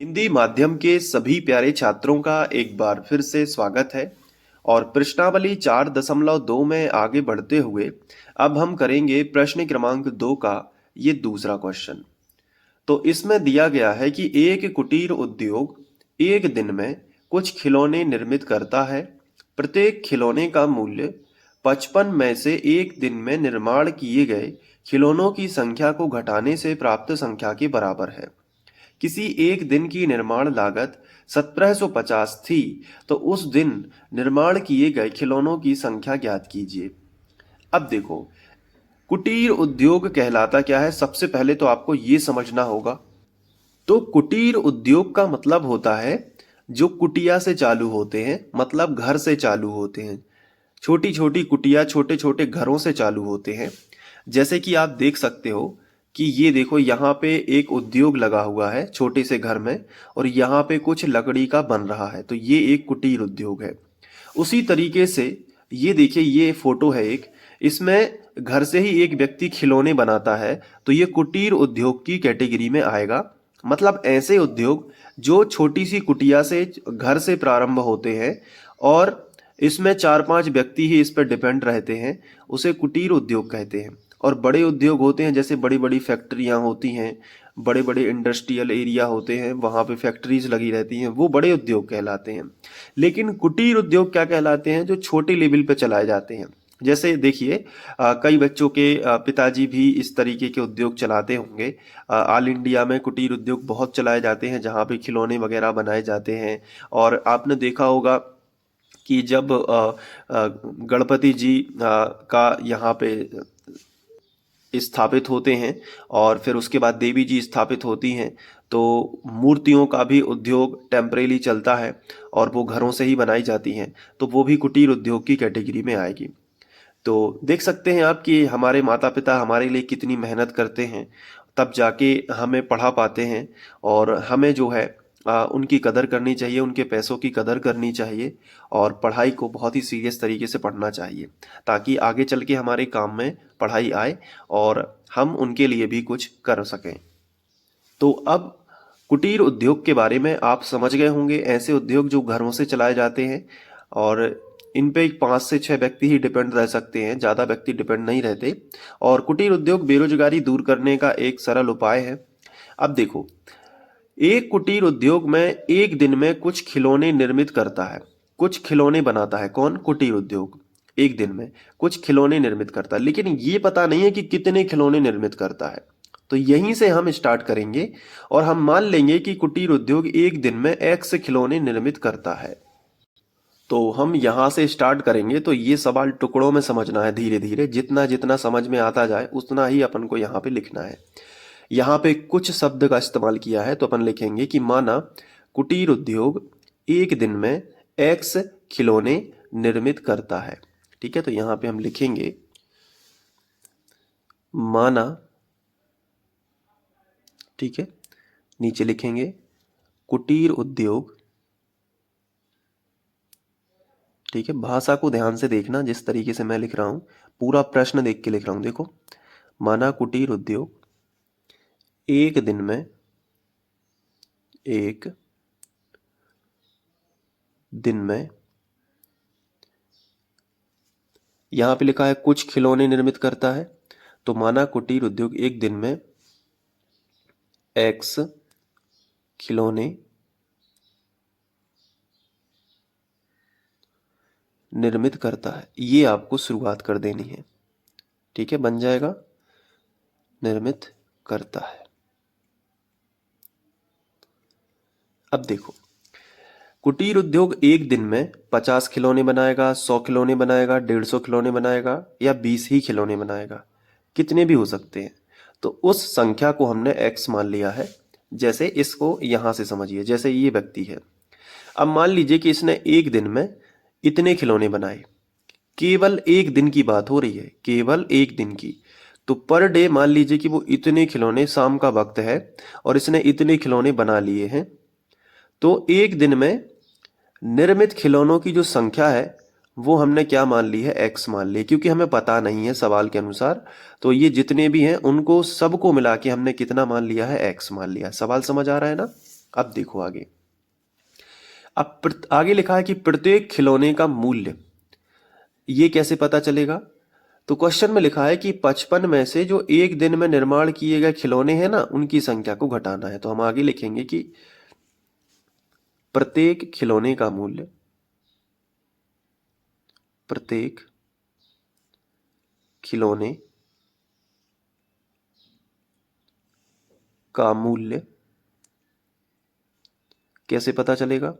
हिंदी माध्यम के सभी प्यारे छात्रों का एक बार फिर से स्वागत है। और प्रश्नावली 4.2 में आगे बढ़ते हुए अब हम करेंगे प्रश्न क्रमांक 2 का ये दूसरा क्वेश्चन। तो इसमें दिया गया है कि एक कुटीर उद्योग एक दिन में कुछ खिलौने निर्मित करता है। प्रत्येक खिलौने का मूल्य 55 में से एक दिन में निर्माण किए गए खिलौनों की संख्या को घटाने से प्राप्त संख्या के बराबर है। किसी एक दिन की निर्माण लागत 1750 थी, तो उस दिन निर्माण किए गए खिलौनों की संख्या ज्ञात कीजिए। अब देखो, कुटीर उद्योग कहलाता क्या है, सबसे पहले तो आपको ये समझना होगा। तो कुटीर उद्योग का मतलब होता है जो कुटिया से चालू होते हैं, मतलब घर से चालू होते हैं। छोटी छोटी कुटिया छोटे छोटे घरों से चालू होते हैं। जैसे कि आप देख सकते हो कि ये देखो, यहाँ पे एक उद्योग लगा हुआ है छोटे से घर में, और यहाँ पे कुछ लकड़ी का बन रहा है, तो ये एक कुटीर उद्योग है। उसी तरीके से ये देखिए, ये फोटो है एक, इसमें घर से ही एक व्यक्ति खिलौने बनाता है, तो ये कुटीर उद्योग की कैटेगरी में आएगा। मतलब ऐसे उद्योग जो छोटी सी कुटिया से, घर से प्रारंभ होते हैं और इसमें 4-5 व्यक्ति ही इस पर डिपेंड रहते हैं, उसे कुटीर उद्योग कहते हैं। और बड़े उद्योग होते हैं, जैसे बड़ी बड़ी फैक्ट्रियां होती हैं, बड़े बड़े इंडस्ट्रियल एरिया होते हैं, वहाँ पे फैक्ट्रीज लगी रहती हैं, वो बड़े उद्योग कहलाते हैं। लेकिन कुटीर उद्योग क्या कहलाते हैं, जो छोटे लेवल पे चलाए जाते हैं। जैसे देखिए, कई बच्चों के पिताजी भी इस तरीके के उद्योग चलाते होंगे। ऑल इंडिया में कुटीर उद्योग बहुत चलाए जाते हैं, जहाँ पे खिलौने वगैरह बनाए जाते हैं। और आपने देखा होगा कि जब गणपति जी का यहाँ पे स्थापित होते हैं और फिर उसके बाद देवी जी स्थापित होती हैं, तो मूर्तियों का भी उद्योग टेम्परेली चलता है और वो घरों से ही बनाई जाती हैं, तो वो भी कुटीर उद्योग की कैटेगरी में आएगी। तो देख सकते हैं आप कि हमारे माता पिता हमारे लिए कितनी मेहनत करते हैं, तब जाके हमें पढ़ा पाते हैं। और हमें जो है उनकी कदर करनी चाहिए, उनके पैसों की कदर करनी चाहिए, और पढ़ाई को बहुत ही सीरियस तरीके से पढ़ना चाहिए, ताकि आगे चल के हमारे काम में पढ़ाई आए और हम उनके लिए भी कुछ कर सकें। तो अब कुटीर उद्योग के बारे में आप समझ गए होंगे। ऐसे उद्योग जो घरों से चलाए जाते हैं और इन पे 5 से 6 व्यक्ति ही डिपेंड रह सकते हैं, ज़्यादा व्यक्ति डिपेंड नहीं रहते। और कुटीर उद्योग बेरोजगारी दूर करने का एक सरल उपाय है। अब देखो, एक कुटीर उद्योग में एक दिन में कुछ खिलौने निर्मित करता है, कुछ खिलौने बनाता है। कौन? कुटीर उद्योग एक दिन में कुछ खिलौने निर्मित करता है, लेकिन ये पता नहीं है कि कितने खिलौने निर्मित करता है। तो यहीं से हम स्टार्ट करेंगे और हम मान लेंगे कि कुटीर उद्योग एक दिन में एक्स खिलौने निर्मित करता है। तो हम यहाँ से स्टार्ट करेंगे, तो ये सवाल टुकड़ों में समझना है धीरे धीरे, जितना जितना समझ में आता जाए उतना ही अपन को यहाँ पे लिखना है। यहाँ पे कुछ शब्द का इस्तेमाल किया है, तो अपन लिखेंगे कि माना कुटीर उद्योग एक दिन में एक्स खिलौने निर्मित करता है। ठीक है, तो यहाँ पे हम लिखेंगे माना, ठीक है, नीचे लिखेंगे कुटीर उद्योग। ठीक है, भाषा को ध्यान से देखना, जिस तरीके से मैं लिख रहा हूं पूरा प्रश्न देख के लिख रहा हूं। देखो, माना कुटीर उद्योग एक दिन में, एक दिन में, यहां पे लिखा है कुछ खिलौने निर्मित करता है, तो माना कुटीर उद्योग एक दिन में एक्स खिलौने निर्मित करता है। ये आपको शुरुआत कर देनी है। ठीक है, बन जाएगा निर्मित करता है। अब देखो, कुटीर उद्योग एक दिन में 50 खिलौने बनाएगा, 100 खिलौने बनाएगा, 150 खिलौने बनाएगा, या 20 ही खिलौने बनाएगा, कितने भी हो सकते हैं। तो उस संख्या को हमने x मान लिया है। जैसे इसको यहां से समझिए, जैसे ये व्यक्ति है। अब मान लीजिए कि इसने एक दिन में इतने खिलौने बनाए, केवल एक दिन की बात हो रही है, केवल एक दिन की। तो पर डे मान लीजिए कि वो इतने खिलौने, शाम का वक्त है और इसने इतने खिलौने बना लिए हैं, तो एक दिन में निर्मित खिलौनों की जो संख्या है वो हमने क्या मान ली है? x मान ली, क्योंकि हमें पता नहीं है सवाल के अनुसार। तो ये जितने भी हैं उनको सबको मिला के हमने कितना मान लिया है? x मान लिया। सवाल समझ आ रहा है ना? अब देखो आगे। अब आगे लिखा है कि प्रत्येक खिलौने का मूल्य, ये कैसे पता चलेगा? तो क्वेश्चन में लिखा है कि 55 में से जो एक दिन में निर्माण किए गए खिलौने हैं ना, उनकी संख्या को घटाना है। तो हम आगे लिखेंगे कि प्रत्येक खिलौने का मूल्य, प्रत्येक खिलौने का मूल्य कैसे पता चलेगा?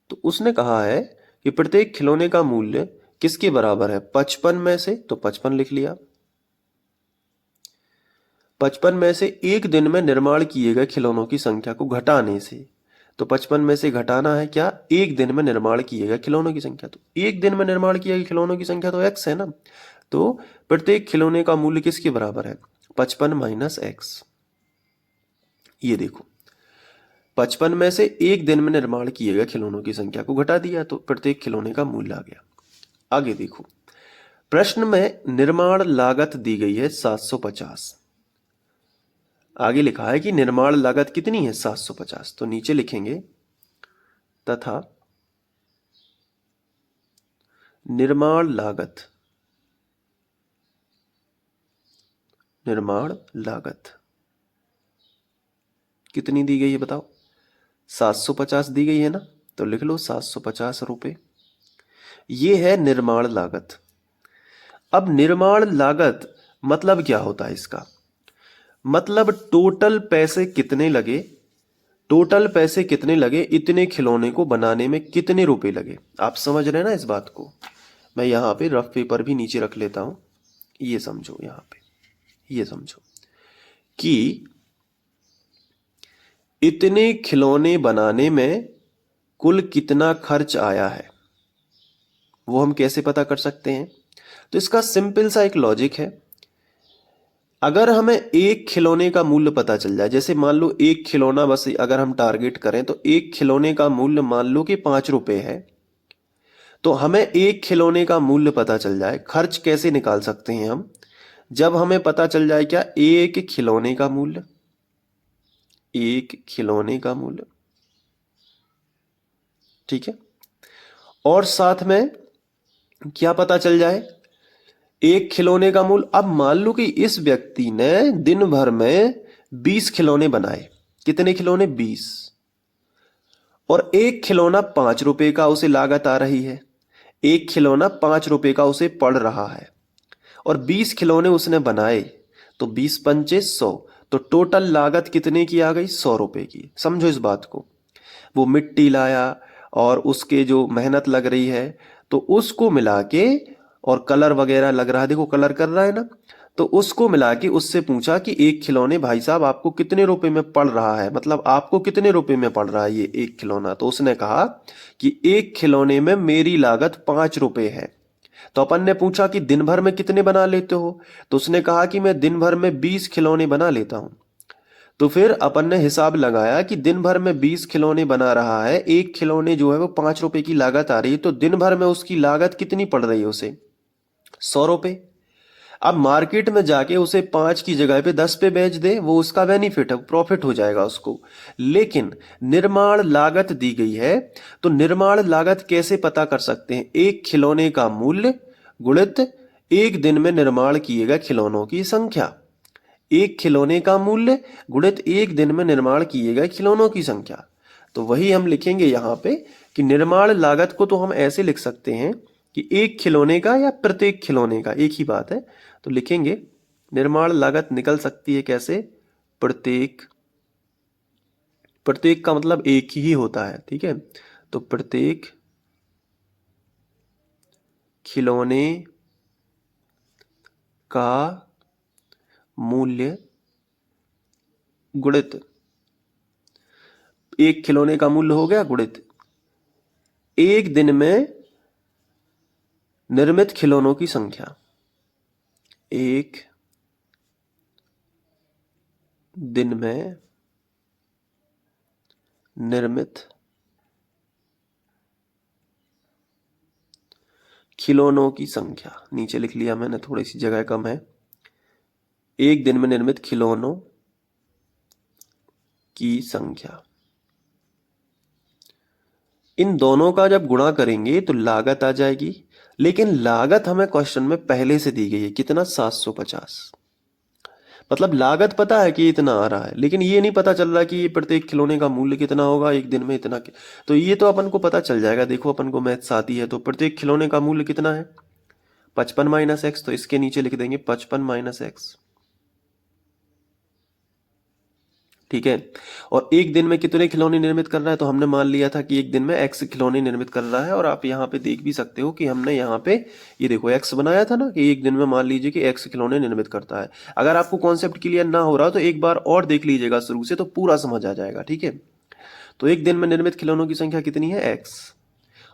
तो उसने कहा है कि प्रत्येक खिलौने का मूल्य किसके बराबर है? 55 में से, तो 55 लिख लिया। 55 में से एक दिन में निर्माण किए गए खिलौनों की संख्या को घटाने से, तो 55 में से घटाना है क्या? एक दिन में निर्माण किए गए खिलौनों की संख्या। तो एक दिन में निर्माण किए गए खिलौनों की संख्या तो x है ना, तो प्रत्येक खिलौने का मूल्य किसके बराबर है? 55 माइनस एक्स। ये देखो, 55 में से एक दिन में निर्माण किए गए खिलौनों की संख्या को घटा दिया, तो प्रत्येक खिलौने का मूल्य आ गया। आगे देखो, प्रश्न में निर्माण लागत दी गई है 750। आगे लिखा है कि निर्माण लागत कितनी है? 750। तो नीचे लिखेंगे तथा निर्माण लागत, निर्माण लागत कितनी दी गई है बताओ? 750 दी गई है ना, तो लिख लो 750 रुपए। ये है निर्माण लागत। अब निर्माण लागत मतलब क्या होता है इसका? मतलब टोटल पैसे कितने लगे, टोटल पैसे कितने लगे, इतने खिलौने को बनाने में कितने रुपए लगे। आप समझ रहे हैं ना इस बात को? मैं यहाँ पे रफ पेपर भी नीचे रख लेता हूं। ये समझो, यहाँ पे ये समझो कि इतने खिलौने बनाने में कुल कितना खर्च आया है, वो हम कैसे पता कर सकते हैं? तो इसका सिंपल सा एक लॉजिक है। अगर हमें एक खिलौने का मूल्य पता चल जाए, जैसे मान लो एक खिलौना बस अगर हम टारगेट करें, तो एक खिलौने का मूल्य मान लो कि 5 रुपए है, तो हमें एक खिलौने का मूल्य पता चल जाए। खर्च कैसे निकाल सकते हैं हम? जब हमें पता चल जाए क्या? एक खिलौने का मूल्य, एक खिलौने का मूल्य, ठीक है, और साथ में क्या पता चल जाए? एक खिलौने का मूल्य। अब मान लो कि इस व्यक्ति ने दिन भर में 20 खिलौने बनाए। कितने खिलौने? 20। और एक खिलौना 5 रुपए का उसे लागत आ रही है, एक खिलौना 5 रुपए का उसे पड़ रहा है, और 20 खिलौने उसने बनाए, तो 20 पंचे 100, तो टोटल लागत कितने की आ गई? 100 रुपए की। समझो इस बात को। वो मिट्टी लाया और उसके जो मेहनत लग रही है, तो उसको मिला के, और कलर वगैरह लग रहा है, देखो कलर कर रहा है ना, तो उसको मिला के उससे पूछा कि एक खिलौने भाई साहब आपको कितने रुपए में पड़ रहा है, मतलब आपको कितने रुपए में पड़ रहा है ये एक खिलौना? तो उसने कहा कि एक खिलौने में मेरी लागत 5 रुपए है। तो अपन ने पूछा कि दिन भर में कितने बना लेते हो, तो उसने कहा कि मैं दिन भर में 20 खिलौने बना लेता हूं। तो फिर अपन ने हिसाब लगाया कि दिन भर में 20 खिलौने बना रहा है, एक खिलौने जो है वो 5 रुपए की लागत आ रही है, तो दिन भर में उसकी लागत कितनी पड़ रही है उसे? 100 रुपए। अब मार्केट में जाके उसे 5 की जगह पे 10 पे बेच दे, वो उसका बेनिफिट है, प्रॉफिट हो जाएगा उसको। लेकिन निर्माण लागत दी गई है, तो निर्माण लागत कैसे पता कर सकते हैं? एक खिलौने का मूल्य गुणित एक दिन में निर्माण किए गए खिलौनों की संख्या। एक खिलौने का मूल्य गुणित एक दिन में निर्माण किए गए खिलौनों की संख्या। तो वही हम लिखेंगे यहाँ पे कि निर्माण लागत को तो हम ऐसे लिख सकते हैं कि एक खिलौने का या प्रत्येक खिलौने का, एक ही बात है। तो लिखेंगे निर्माण लागत निकल सकती है कैसे? प्रत्येक, प्रत्येक का मतलब एक ही होता है, ठीक है। तो प्रत्येक खिलौने का मूल्य गुणित, एक खिलौने का मूल्य हो गया गुणित एक दिन में निर्मित खिलौनों की संख्या। एक दिन में निर्मित खिलौनों की संख्या, नीचे लिख लिया मैंने, थोड़ी सी जगह कम है। एक दिन में निर्मित खिलौनों की संख्या। इन दोनों का जब गुणा करेंगे तो लागत आ जाएगी, लेकिन लागत हमें क्वेश्चन में पहले से दी गई है, कितना 750। मतलब लागत पता है कि इतना आ रहा है, लेकिन ये नहीं पता चल रहा कि ये प्रत्येक खिलौने का मूल्य कितना होगा, एक दिन में इतना तो ये तो अपन को पता चल जाएगा। देखो अपन को मैथ्स आती है, तो प्रत्येक खिलौने का मूल्य कितना है 55 माइनस एक्स, तो इसके नीचे लिख देंगे 55 माइनस एक्स। ठीक है। और एक दिन में कितने खिलौने निर्मित कर रहा है, तो हमने मान लिया था कि एक दिन में एक्स खिलौने निर्मित कर रहा है। और आप यहाँ पे देख भी सकते हो कि हमने यहाँ पे ये देखो एक्स बनाया था ना, कि एक दिन में मान लीजिए कि एक्स खिलौने निर्मित करता है। अगर आपको कॉन्सेप्ट क्लियर ना हो रहा तो एक बार और देख लीजिएगा शुरू से, तो पूरा समझ आ जाएगा। ठीक है। तो एक दिन में निर्मित खिलौनों की संख्या कितनी है एक्स,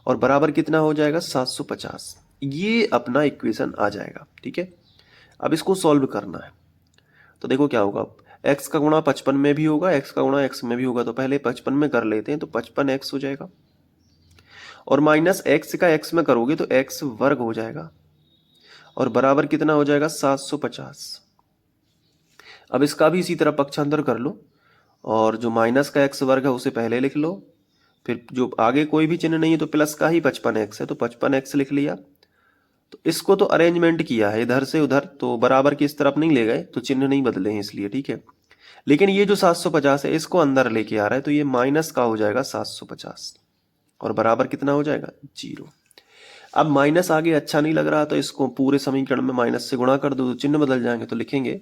और बराबर कितना हो जाएगा 750। ये अपना इक्वेशन आ जाएगा। ठीक है। अब इसको सॉल्व करना है, तो देखो क्या होगा, एक्स का गुणा 55 में भी होगा, एक्स का गुणा एक्स में भी होगा। तो पहले 55 में कर लेते हैं, तो 55 एक्स हो जाएगा, और माइनस एक्स का एक्स में करोगे तो एक्स वर्ग हो जाएगा, और बराबर कितना हो जाएगा 750। अब इसका भी इसी तरह पक्षांतर कर लो, और जो माइनस का एक्स वर्ग है उसे पहले लिख लो, फिर जो आगे कोई भी चिन्ह नहीं है तो प्लस का ही 55 एक्स है, तो 55 एक्स लिख लिया। तो इसको तो अरेंजमेंट किया है इधर से उधर, तो बराबर की इस तरफ नहीं ले गए, तो चिन्ह नहीं बदले हैं इसलिए। ठीक है। लेकिन ये जो 750 है इसको अंदर लेके आ रहा है, तो ये माइनस का हो जाएगा 750, और बराबर कितना हो जाएगा 0। अब माइनस आगे अच्छा नहीं लग रहा, तो इसको पूरे समीकरण में माइनस से गुणा कर दो, तो चिन्ह बदल जाएंगे। तो लिखेंगे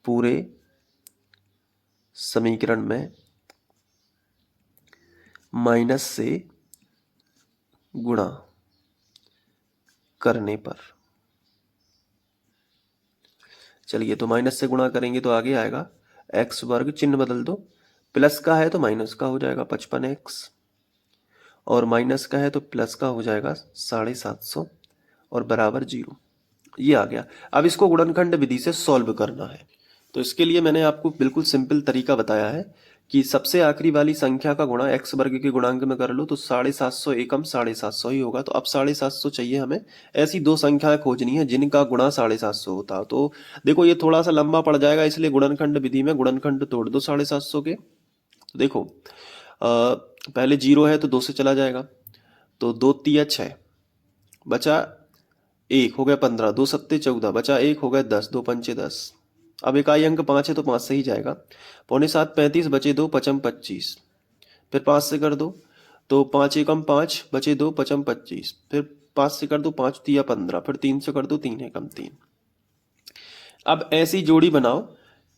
पूरे समीकरण में माइनस से गुणा करने पर, चलिए तो माइनस से गुणा करेंगे तो आगे आएगा एक्स वर्ग, चिन्ह बदल दो, प्लस का है तो माइनस का हो जाएगा 55 एक्स, और माइनस का है तो प्लस का हो जाएगा 750, और बराबर 0। ये आ गया। अब इसको गुणनखंड विधि से सॉल्व करना है, तो इसके लिए मैंने आपको बिल्कुल सिंपल तरीका बताया है कि सबसे आखिरी वाली संख्या का गुणा एक्स वर्ग के गुणांक में कर लो, तो 750 एकम 750 ही होगा। तो अब 750 चाहिए हमें, ऐसी दो संख्याएं खोजनी है जिनका गुणा 750 होता। तो देखो ये थोड़ा सा लंबा पड़ जाएगा, इसलिए गुणनखंड विधि में गुणनखंड तोड़ दो 750 के। तो देखो पहले 0 है तो 2 से चला जाएगा, तो 2 तिया 6, बचा 1 हो गया 15, 2 सत्ते 14, बचा 1 हो गया 10, 2 पंचे 10। अब इकाई अंक 5 है तो 5 से ही जाएगा, पौने 7 35, बचे 2 पचम 25, फिर 5 से कर दो तो 5 एकम 5, बचे 2 पचम 25, फिर 5 से कर दो 5 तिया 15, फिर 3 से कर दो 3 एकम 3। अब ऐसी जोड़ी बनाओ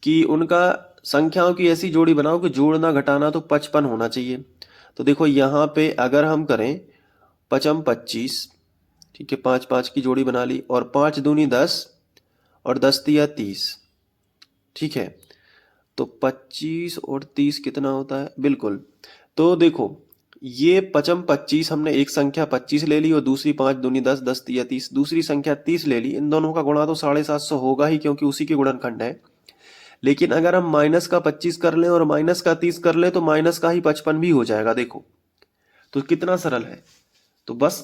कि उनका संख्याओं की ऐसी जोड़ी बनाओ कि जोड़ना घटाना तो 55 होना चाहिए। तो देखो यहाँ पे अगर हम करें पचम 25, ठीक है, 5 5 की जोड़ी बना ली, और 5 दूनी 10, और 10 तिया 30। ठीक है। तो 25 और 30 कितना होता है, बिल्कुल। तो देखो ये पचम 25, हमने एक संख्या 25 ले ली, और दूसरी 5 दूनी 10, 10 तिया 30, दूसरी संख्या 30 ले ली। इन दोनों का गुणा तो 750 होगा ही, क्योंकि उसी के गुणनखंड है। लेकिन अगर हम माइनस का 25 कर लें और माइनस का 30 कर लें, तो माइनस का ही 55 भी हो जाएगा। देखो तो कितना सरल है। तो बस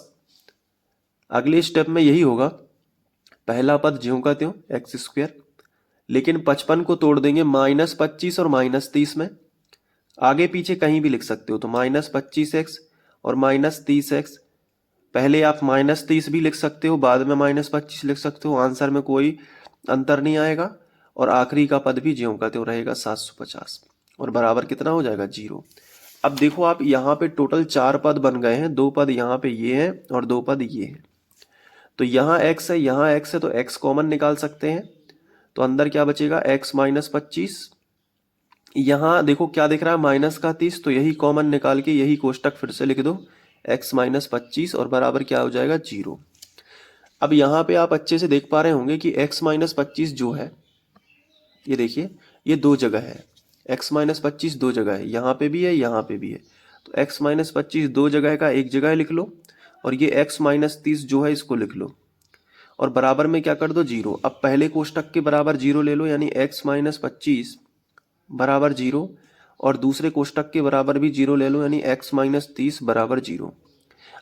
अगले स्टेप में यही होगा, पहला पद ज्यों का त्यों एक्स स्क्वायर, लेकिन 55 को तोड़ देंगे -25 और -30 में। आगे पीछे कहीं भी लिख सकते हो, तो -25x और -30x। पहले आप -30 भी लिख सकते हो, बाद में -25 लिख सकते हो, आंसर में कोई अंतर नहीं आएगा। और आखिरी का पद भी ज्यों का त्यों रहेगा 750, और बराबर कितना हो जाएगा 0। अब देखो आप यहाँ पे टोटल 4 पद बन गए हैं, 2 पद यहाँ पे ये हैं और 2 पद ये हैं। तो यहाँ x है, यहाँ x है, तो x कॉमन निकाल सकते हैं। तो अंदर क्या बचेगा x -25। यहाँ देखो क्या दिख रहा है माइनस का 30, तो यही कॉमन निकाल के यही कोष्टक फिर से लिख दो, x -25, और बराबर क्या हो जाएगा 0। अब यहाँ पे आप अच्छे से देख पा रहे होंगे कि x -25 जो है, ये देखिए ये दो जगह है, x -25 दो जगह है, यहाँ पे भी है यहाँ पे भी है। तो x -25 दो जगह का एक जगह लिख लो, और ये x -30 जो है इसको लिख लो, और बराबर में क्या कर दो 0। अब पहले कोष्टक के बराबर 0 ले लो, यानी x -25 बराबर 0, और दूसरे कोष्टक के बराबर भी 0 ले लो, यानी x -30 बराबर 0।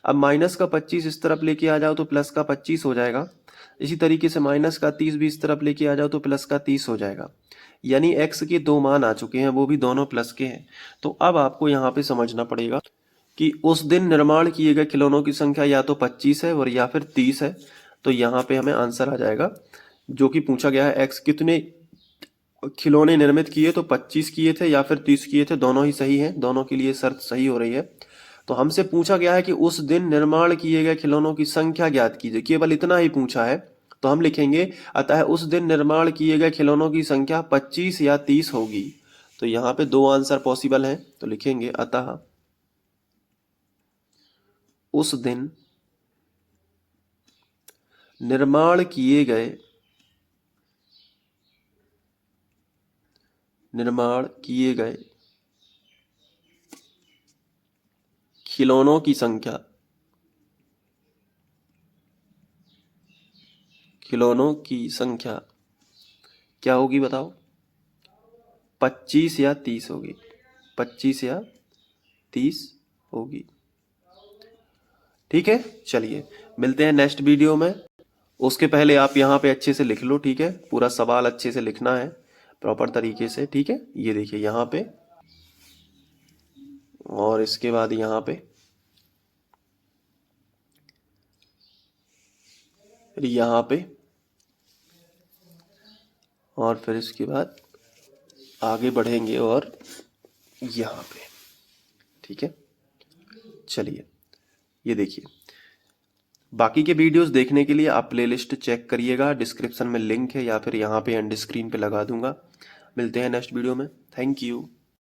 अब माइनस का 25 इस तरफ लेके आ जाओ तो प्लस का 25 हो जाएगा। इसी तरीके से माइनस का 30 भी इस तरफ लेके आ जाओ तो प्लस का 30 हो जाएगा। यानी x के दो मान आ चुके हैं, वो भी दोनों प्लस के हैं। तो अब आपको यहाँ पे समझना पड़ेगा कि उस दिन निर्माण किए गए खिलौनों की संख्या या तो 25 है और या फिर 30 है। तो यहाँ पे हमें आंसर आ जाएगा जो कि पूछा गया है, एक्स कितने खिलौने निर्मित किए, तो 25 किए थे या फिर 30 किए थे, दोनों ही सही है, दोनों के लिए शर्त सही हो रही है। तो हमसे पूछा गया है कि उस दिन निर्माण किए गए खिलौनों की संख्या ज्ञात कीजिए, केवल इतना ही पूछा है। तो हम लिखेंगे अतः उस दिन निर्माण किए गए खिलौनों की संख्या 25 या 30 होगी। तो यहाँ पे दो आंसर पॉसिबल हैं, तो लिखेंगे अतः उस दिन निर्माण किए गए खिलौनों की संख्या क्या होगी बताओ? 25 या 30 होगी। 25 या 30 होगी। ठीक है, चलिए मिलते हैं नेक्स्ट वीडियो में। उसके पहले आप यहाँ पे अच्छे से लिख लो, ठीक है, पूरा सवाल अच्छे से लिखना है प्रॉपर तरीके से, ठीक है। ये देखिए यहाँ पे, और इसके बाद यहाँ पे, फिर यहाँ पे, और फिर इसके बाद आगे बढ़ेंगे और यहाँ पे, ठीक है। चलिए ये देखिए, बाकी के वीडियोस देखने के लिए आप प्लेलिस्ट चेक करिएगा, डिस्क्रिप्शन में लिंक है या फिर यहाँ पे एंड स्क्रीन पे लगा दूंगा। मिलते हैं नेक्स्ट वीडियो में। Thank you.